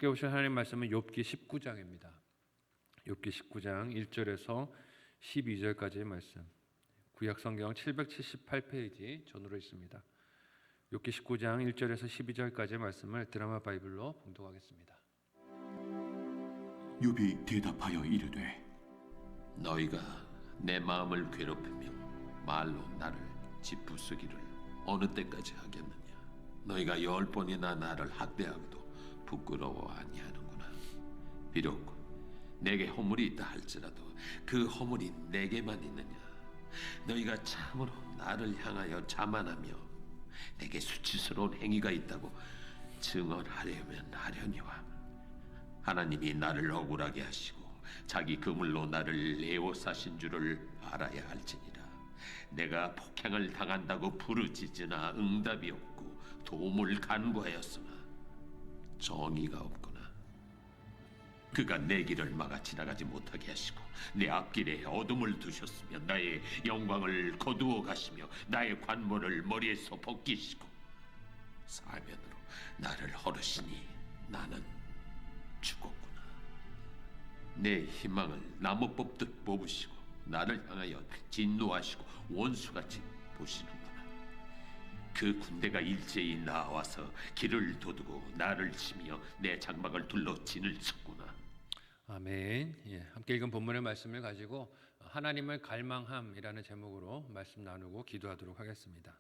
함께 보실 하나님 말씀은 욥기 19장입니다. 욥기 19장 1절에서 12절까지의 말씀. 구약 성경 778페이지 전으로 있습니다. 욥기 19장 1절에서 12절까지의 말씀을 드라마 바이블로 봉독하겠습니다. 욥이 대답하여 이르되 너희가 내 마음을 괴롭히며 말로 나를 짓부수기를 어느 때까지 하겠느냐? 너희가 10번이나 나를 학대하고도 부끄러워 아니하는구나. 비록 내게 허물이 있다 할지라도 그 허물이 내게만 있느냐? 너희가 참으로 나를 향하여 자만하며 내게 수치스러운 행위가 있다고 증언하려면 하려니와 하나님이 나를 억울하게 하시고 자기 그물로 나를 에워싸신 줄을 알아야 할지니라. 내가 폭행을 당한다고 부르짖으나 응답이 없고 도움을 간구하였으나 정의가 없구나. 그가 내 길을 막아 지나가지 못하게 하시고 내 앞길에 어둠을 두셨으며 나의 영광을 거두어 가시며 나의 관모를 머리에서 벗기시고 사면으로 나를 헐으시니 나는 죽었구나. 내 희망을 나무 뽑듯 뽑으시고 나를 향하여 진노하시고 원수같이 보시는구나. 그 군대가 일제히 나와서 길을 도두고 나를 치며 내 장막을 둘러 진을 쳤구나. 아멘. 함께 읽은 본문의 말씀을 가지고 하나님을 갈망함이라는 제목으로 말씀 나누고 기도하도록 하겠습니다.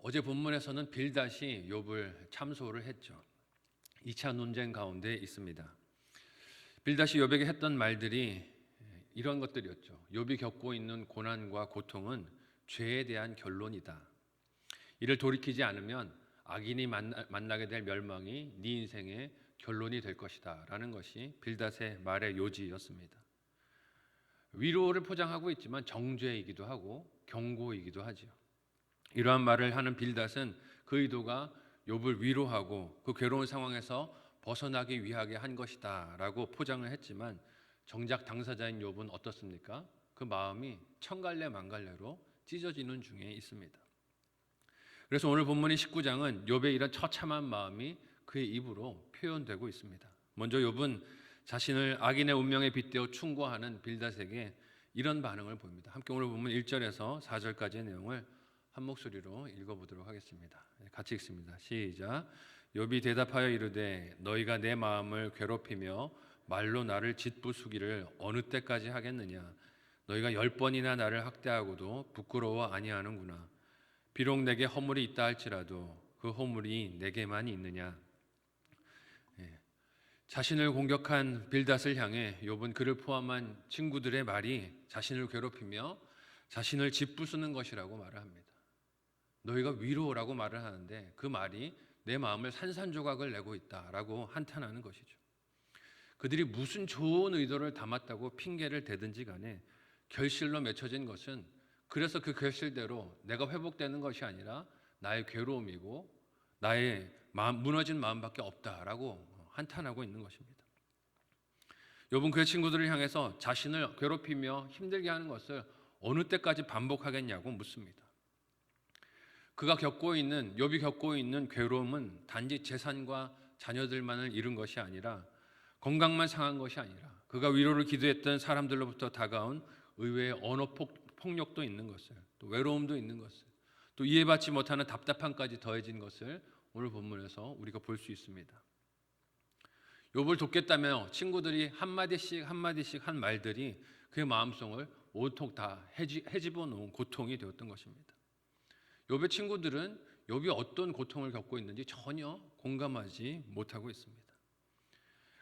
어제 본문에서는 빌닷이 욥을 참소를 했죠. 2차 논쟁 가운데 있습니다. 빌닷이 욥에게 했던 말들이 이런 것들이었죠. 욥이 겪고 있는 고난과 고통은 죄에 대한 결론이다. 이를 돌이키지 않으면 악인이 만나게 될 멸망이 네 인생의 결론이 될 것이다 라는 것이 빌닷의 말의 요지였습니다. 위로를 포장하고 있지만 정죄이기도 하고 경고이기도 하죠. 이러한 말을 하는 빌닷은 그 의도가 욥을 위로하고 그 괴로운 상황에서 벗어나기 위하게 한 것이다 라고 포장을 했지만 정작 당사자인 욥은 어떻습니까? 그 마음이 천갈래 만갈래로 찢어지는 중에 있습니다. 그래서 오늘 본문인 19장은 욥의 이런 처참한 마음이 그의 입으로 표현되고 있습니다. 먼저 욥은 자신을 악인의 운명에 빗대어 충고하는 빌닷에게 이런 반응을 보입니다. 함께 오늘 본문 1절에서 4절까지의 내용을 한 목소리로 읽어보도록 하겠습니다. 같이 읽습니다. 시작. 욥이 대답하여 이르되 너희가 내 마음을 괴롭히며 말로 나를 짓부수기를 어느 때까지 하겠느냐? 너희가 10번이나 나를 학대하고도 부끄러워 아니하는구나. 비록 내게 허물이 있다 할지라도 그 허물이 내게만 있느냐? 자신을 공격한 빌닷을 향해 욥은 그를 포함한 친구들의 말이 자신을 괴롭히며 자신을 짓부수는 것이라고 말을 합니다. 너희가 위로라고 말을 하는데 그 말이 내 마음을 산산조각을 내고 있다라고 한탄하는 것이죠. 그들이 무슨 좋은 의도를 담았다고 핑계를 대든지 간에 결실로 맺혀진 것은 그래서 그 결실대로 내가 회복되는 것이 아니라 나의 괴로움이고 나의 무너진 마음밖에 없다라고 한탄하고 있는 것입니다. 욥은 그의 친구들을 향해서 자신을 괴롭히며 힘들게 하는 것을 어느 때까지 반복하겠냐고 묻습니다. 욥이 겪고 있는 괴로움은 단지 재산과 자녀들만을 잃은 것이 아니라 건강만 상한 것이 아니라 그가 위로를 기도했던 사람들로부터 다가온 의외의 언어 폭력도 있는 것을, 또 외로움도 있는 것을, 또 이해받지 못하는 답답함까지 더해진 것을 오늘 본문에서 우리가 볼 수 있습니다. 욥을 돕겠다며 친구들이 한마디씩 한 말들이 그의 마음속을 온통 다 헤집어 놓은 고통이 되었던 것입니다. 욥의 친구들은 욥이 어떤 고통을 겪고 있는지 전혀 공감하지 못하고 있습니다.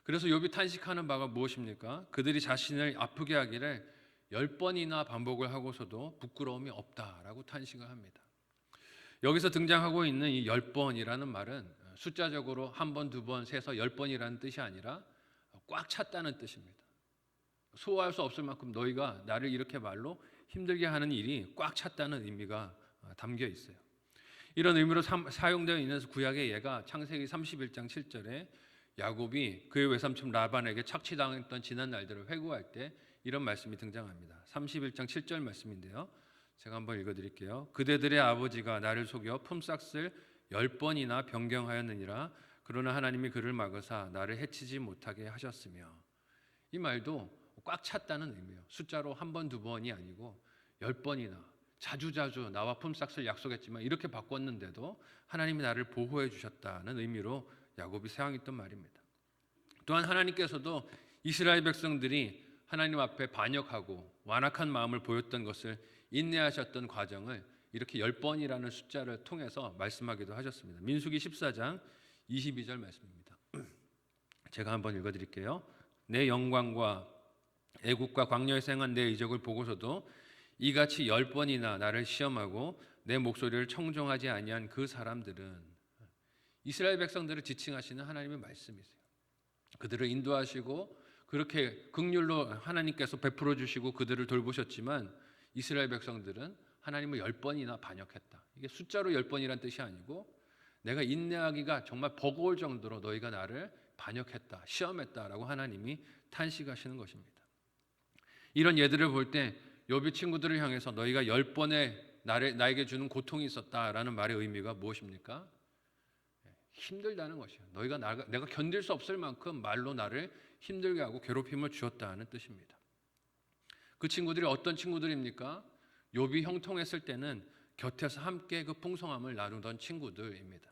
그래서 욥이 탄식하는 바가 무엇입니까? 그들이 자신을 아프게 하기를 10번이나 반복을 하고서도 부끄러움이 없다라고 탄식을 합니다. 여기서 등장하고 있는 이 10번이라는 말은 숫자적으로 한 번, 두 번, 세서 10번이라는 뜻이 아니라 꽉 찼다는 뜻입니다. 소화할 수 없을 만큼 너희가 나를 이렇게 말로 힘들게 하는 일이 꽉 찼다는 의미가 담겨 있어요. 이런 의미로 사용되어 있는 구약의 예가 창세기 31장 7절에 야곱이 그의 외삼촌 라반에게 착취당했던 지난 날들을 회고할 때 이런 말씀이 등장합니다. 31장 7절 말씀인데요. 제가 한번 읽어드릴게요. 그대들의 아버지가 나를 속여 품삯을 10번이나 변경하였느니라. 그러나 하나님이 그를 막으사 나를 해치지 못하게 하셨으며, 이 말도 꽉 찼다는 의미예요. 숫자로 한 번, 두 번이 아니고 10번이나 자주자주 나와 품삯을 약속했지만 이렇게 바꿨는데도 하나님이 나를 보호해 주셨다는 의미로 야곱이 사용했던 말입니다. 또한 하나님께서도 이스라엘 백성들이 하나님 앞에 반역하고 완악한 마음을 보였던 것을 인내하셨던 과정을 이렇게 10번이라는 숫자를 통해서 말씀하기도 하셨습니다. 민수기 14장 22절 말씀입니다. 제가 한번 읽어드릴게요. 내 영광과 애국과 광야에서 행한 내 이적을 보고서도 이같이 10번이나 나를 시험하고 내 목소리를 청종하지 아니한 그 사람들은, 이스라엘 백성들을 지칭하시는 하나님의 말씀이세요. 그들을 인도하시고 그렇게 긍휼로 하나님께서 베풀어 주시고 그들을 돌보셨지만 이스라엘 백성들은 하나님을 10번이나 반역했다. 이게 숫자로 10번이란 뜻이 아니고 내가 인내하기가 정말 버거울 정도로 너희가 나를 반역했다, 시험했다라고 하나님이 탄식하시는 것입니다. 이런 예들을 볼 때 욥이 친구들을 향해서 너희가 10번의 나에게 주는 고통이 있었다라는 말의 의미가 무엇입니까? 힘들다는 것이에요. 내가 견딜 수 없을 만큼 말로 나를 힘들게 하고 괴롭힘을 주었다는 뜻입니다. 그 친구들이 어떤 친구들입니까? 욥이 형통했을 때는 곁에서 함께 그 풍성함을 나누던 친구들입니다.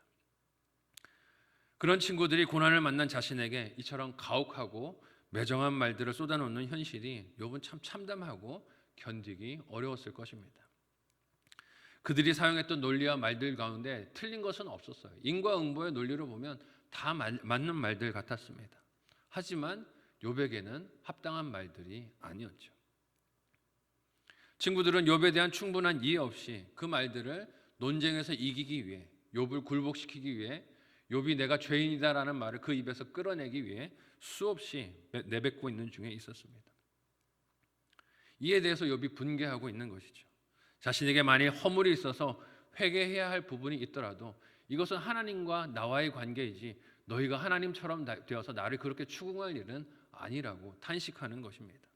그런 친구들이 고난을 만난 자신에게 이처럼 가혹하고 매정한 말들을 쏟아놓는 현실이 욥은 참 참담하고 견디기 어려웠을 것입니다. 그들이 사용했던 논리와 말들 가운데 틀린 것은 없었어요. 인과응보의 논리로 보면 다 맞는 말들 같았습니다. 하지만 욥에게는 합당한 말들이 아니었죠. 친구들은 욥에 대한 충분한 이해 없이 그 말들을 논쟁에서 이기기 위해, 욥을 굴복시키기 위해, 욥이 내가 죄인이다라는 말을 그 입에서 끌어내기 위해 수없이 내뱉고 있는 중에 있었습니다. 이에 대해서 욥이 분개하고 있는 것이죠. 자신에게 만일 허물이 있어서 회개해야 할 부분이 있더라도 이것은 하나님과 나와의 관계이지 너희가 하나님처럼 되어서 나를 그렇게 추궁할 일은 아니라고 탄식하는 것입니다.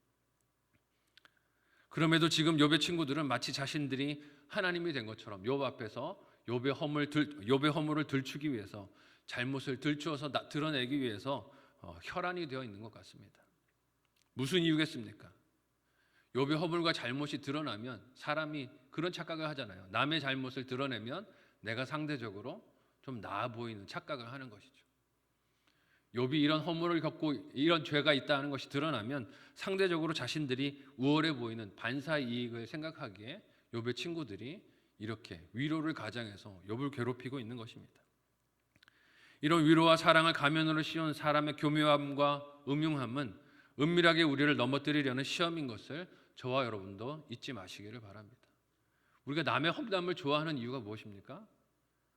그럼에도 지금 욥의 친구들은 마치 자신들이 하나님이 된 것처럼 욥 앞에서 욥의 허물을 들추기 위해서, 잘못을 들추어서 드러내기 위해서 혈안이 되어 있는 것 같습니다. 무슨 이유겠습니까? 욥의 허물과 잘못이 드러나면 사람이 그런 착각을 하잖아요. 남의 잘못을 드러내면 내가 상대적으로 좀 나아 보이는 착각을 하는 것이죠. 욥이 이런 허물을 겪고 이런 죄가 있다는 것이 드러나면 상대적으로 자신들이 우월해 보이는 반사 이익을 생각하기에 욥의 친구들이 이렇게 위로를 가장해서 욥을 괴롭히고 있는 것입니다. 이런 위로와 사랑을 가면으로 씌운 사람의 교묘함과 음흉함은 은밀하게 우리를 넘어뜨리려는 시험인 것을 저와 여러분도 잊지 마시기를 바랍니다. 우리가 남의 험담을 좋아하는 이유가 무엇입니까?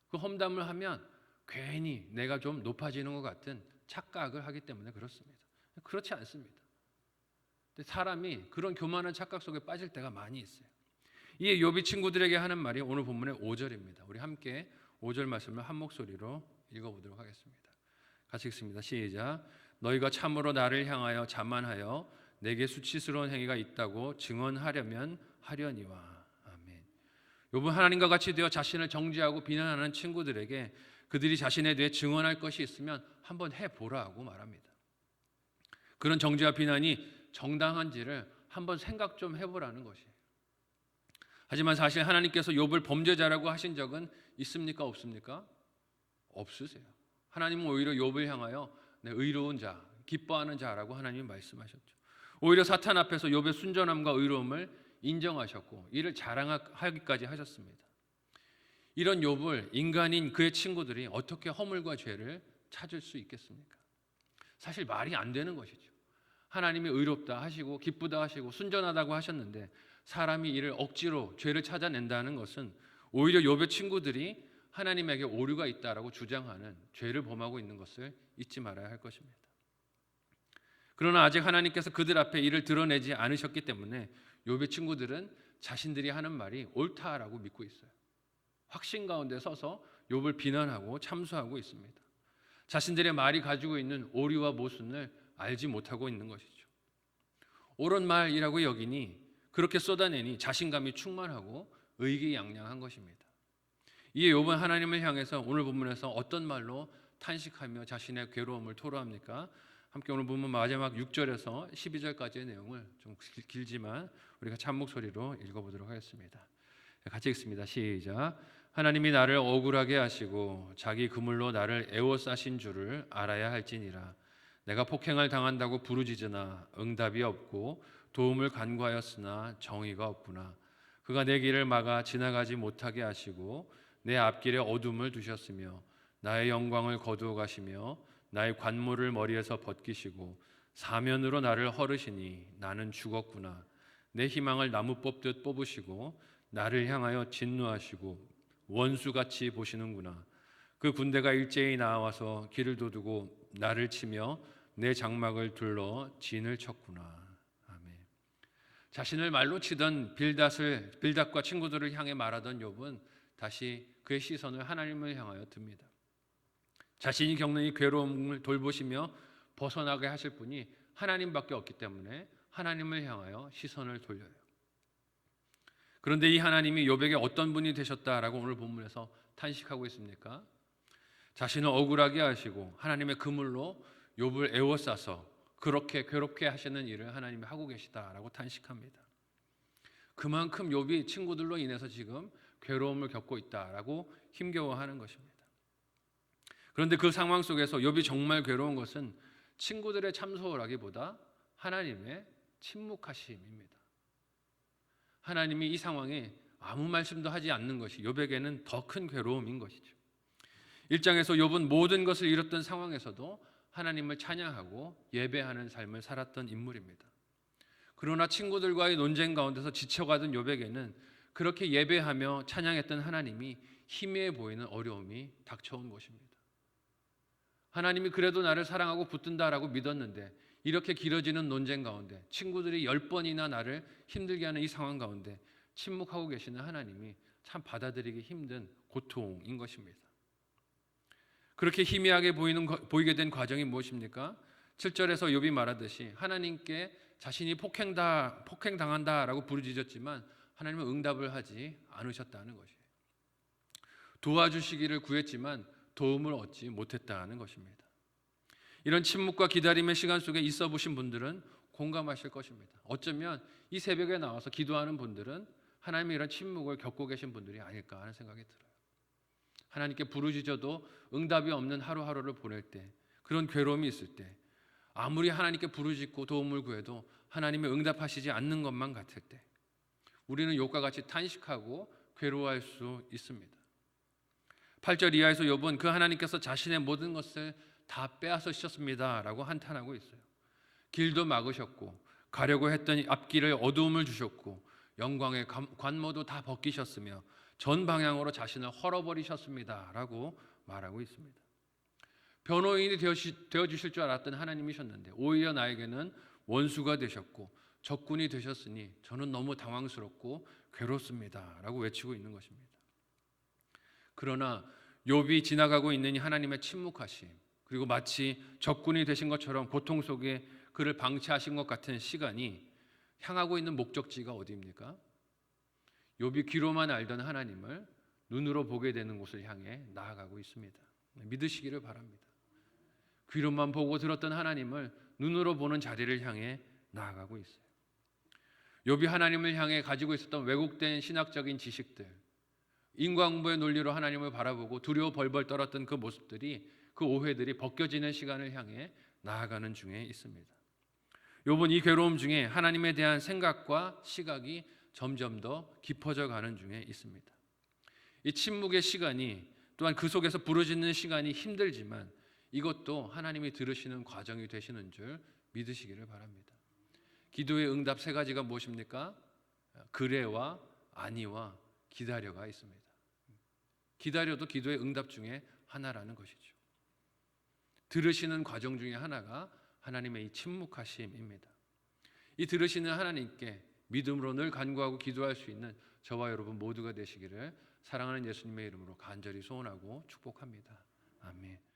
그 험담을 하면 괜히 내가 좀 높아지는 것 같은 착각을 하기 때문에 그렇습니다. 그렇지 않습니다. 근데 사람이 그런 교만한 착각 속에 빠질 때가 많이 있어요. 이에 욥이 친구들에게 하는 말이 오늘 본문의 5절입니다. 우리 함께 5절 말씀을 한 목소리로 읽어보도록 하겠습니다. 같이 읽습니다. 시작. 너희가 참으로 나를 향하여 자만하여 내게 수치스러운 행위가 있다고 증언하려면 하려니와. 아멘. 욥은 하나님과 같이 되어 자신을 정죄하고 비난하는 친구들에게 그들이 자신에 대해 증언할 것이 있으면 한번 해보라고 말합니다. 그런 정죄와 비난이 정당한지를 한번 생각 좀 해보라는 것이에요. 하지만 사실 하나님께서 욥을 범죄자라고 하신 적은 있습니까? 없습니까? 없으세요. 하나님은 오히려 욥을 향하여 의로운 자, 기뻐하는 자라고 하나님이 말씀하셨죠. 오히려 사탄 앞에서 욥의 순전함과 의로움을 인정하셨고 이를 자랑하기까지 하셨습니다. 이런 욥을 인간인 그의 친구들이 어떻게 허물과 죄를 찾을 수 있겠습니까? 사실 말이 안 되는 것이죠. 하나님이 의롭다 하시고 기쁘다 하시고 순전하다고 하셨는데 사람이 이를 억지로 죄를 찾아낸다는 것은 오히려 욥의 친구들이 하나님에게 오류가 있다라고 주장하는 죄를 범하고 있는 것을 잊지 말아야 할 것입니다. 그러나 아직 하나님께서 그들 앞에 이를 드러내지 않으셨기 때문에 욥의 친구들은 자신들이 하는 말이 옳다라고 믿고 있어요. 확신 가운데 서서 욥을 비난하고 참수하고 있습니다. 자신들의 말이 가지고 있는 오류와 모순을 알지 못하고 있는 것이죠. 옳은 말이라고 여기니 그렇게 쏟아내니 자신감이 충만하고 의기양양한 것입니다. 이에 욥은 하나님을 향해서 오늘 본문에서 어떤 말로 탄식하며 자신의 괴로움을 토로합니까? 함께 오늘 보면 마지막 6절에서 12절까지의 내용을 좀 길지만 우리가 참목 소리로 읽어보도록 하겠습니다. 같이 읽습니다. 시작. 하나님이 나를 억울하게 하시고 자기 그물로 나를 애워싸신 줄을 알아야 할지니라. 내가 폭행을 당한다고 부르짖으나 응답이 없고 도움을 간구하였으나 정의가 없구나. 그가 내 길을 막아 지나가지 못하게 하시고 내 앞길에 어둠을 두셨으며 나의 영광을 거두어 가시며 나의 관모를 머리에서 벗기시고 사면으로 나를 헐으시니 나는 죽었구나. 내 희망을 나무 뽑듯 뽑으시고 나를 향하여 진노하시고 원수같이 보시는구나. 그 군대가 일제히 나와서 길을 도두고 나를 치며 내 장막을 둘러 진을 쳤구나. 아멘. 자신을 말로 치던 빌닷과 친구들을 향해 말하던 욥은 다시 그의 시선을 하나님을 향하여 듭니다. 자신이 겪는 이 괴로움을 돌보시며 벗어나게 하실 분이 하나님밖에 없기 때문에 하나님을 향하여 시선을 돌려요. 그런데 이 하나님이 욥에게 어떤 분이 되셨다라고 오늘 본문에서 탄식하고 있습니까? 자신을 억울하게 하시고 하나님의 그물로 욥을 애워싸서 그렇게 괴롭게 하시는 일을 하나님이 하고 계시다라고 탄식합니다. 그만큼 욥이 친구들로 인해서 지금 괴로움을 겪고 있다라고 힘겨워하는 것입니다. 그런데 그 상황 속에서 욥이 정말 괴로운 것은 친구들의 참소라기보다 하나님의 침묵하심입니다. 하나님이 이 상황에 아무 말씀도 하지 않는 것이 욥에게는 더 큰 괴로움인 것이죠. 1장에서 욥은 모든 것을 잃었던 상황에서도 하나님을 찬양하고 예배하는 삶을 살았던 인물입니다. 그러나 친구들과의 논쟁 가운데서 지쳐가던 욥에게는 그렇게 예배하며 찬양했던 하나님이 희미해 보이는 어려움이 닥쳐온 것입니다. 하나님이 그래도 나를 사랑하고 붙든다라고 믿었는데 이렇게 길어지는 논쟁 가운데 친구들이 10번이나 나를 힘들게 하는 이 상황 가운데 침묵하고 계시는 하나님이 참 받아들이기 힘든 고통인 것입니다. 그렇게 희미하게 보이게 된 과정이 무엇입니까? 7절에서 욥이 말하듯이 하나님께 자신이 폭행당한다라고 부르짖었지만 하나님은 응답을 하지 않으셨다는 것이에요. 도와주시기를 구했지만 도움을 얻지 못했다는 것입니다. 이런 침묵과 기다림의 시간 속에 있어 보신 분들은 공감하실 것입니다. 어쩌면 이 새벽에 나와서 기도하는 분들은 하나님의 이런 침묵을 겪고 계신 분들이 아닐까 하는 생각이 들어요. 하나님께 부르짖어도 응답이 없는 하루하루를 보낼 때, 그런 괴로움이 있을 때, 아무리 하나님께 부르짖고 도움을 구해도 하나님이 응답하시지 않는 것만 같을 때 우리는 욥과 같이 탄식하고 괴로워할 수 있습니다. 8절 이하에서 욥은 그 하나님께서 자신의 모든 것을 다 빼앗으셨습니다 라고 한탄하고 있어요. 길도 막으셨고 가려고 했던 앞길을 어두움을 주셨고 영광의 관모도 다 벗기셨으며 전 방향으로 자신을 헐어버리셨습니다 라고 말하고 있습니다. 변호인이 되어주실 줄 알았던 하나님이셨는데 오히려 나에게는 원수가 되셨고 적군이 되셨으니 저는 너무 당황스럽고 괴롭습니다 라고 외치고 있는 것입니다. 그러나 욥이 지나가고 있는 이 하나님의 침묵하심, 그리고 마치 적군이 되신 것처럼 고통 속에 그를 방치하신 것 같은 시간이 향하고 있는 목적지가 어디입니까? 욥이 귀로만 알던 하나님을 눈으로 보게 되는 곳을 향해 나아가고 있습니다. 믿으시기를 바랍니다. 귀로만 보고 들었던 하나님을 눈으로 보는 자리를 향해 나아가고 있어요. 욥이 하나님을 향해 가지고 있었던 왜곡된 신학적인 지식들, 인과응보의 논리로 하나님을 바라보고 두려워 벌벌 떨었던 그 모습들이, 그 오해들이 벗겨지는 시간을 향해 나아가는 중에 있습니다. 욥은 이 괴로움 중에 하나님에 대한 생각과 시각이 점점 더 깊어져 가는 중에 있습니다. 이 침묵의 시간이, 또한 그 속에서 부르짖는 시간이 힘들지만 이것도 하나님이 들으시는 과정이 되시는 줄 믿으시기를 바랍니다. 기도의 응답 세 가지가 무엇입니까? 그래와 아니와 기다려가 있습니다. 기다려도 기도의 응답 중에 하나라는 것이죠. 들으시는 과정 중에 하나가 하나님의 이 침묵하심입니다. 이 들으시는 하나님께 믿음으로 늘 간구하고 기도할 수 있는 저와 여러분 모두가 되시기를 사랑하는 예수님의 이름으로 간절히 소원하고 축복합니다. 아멘.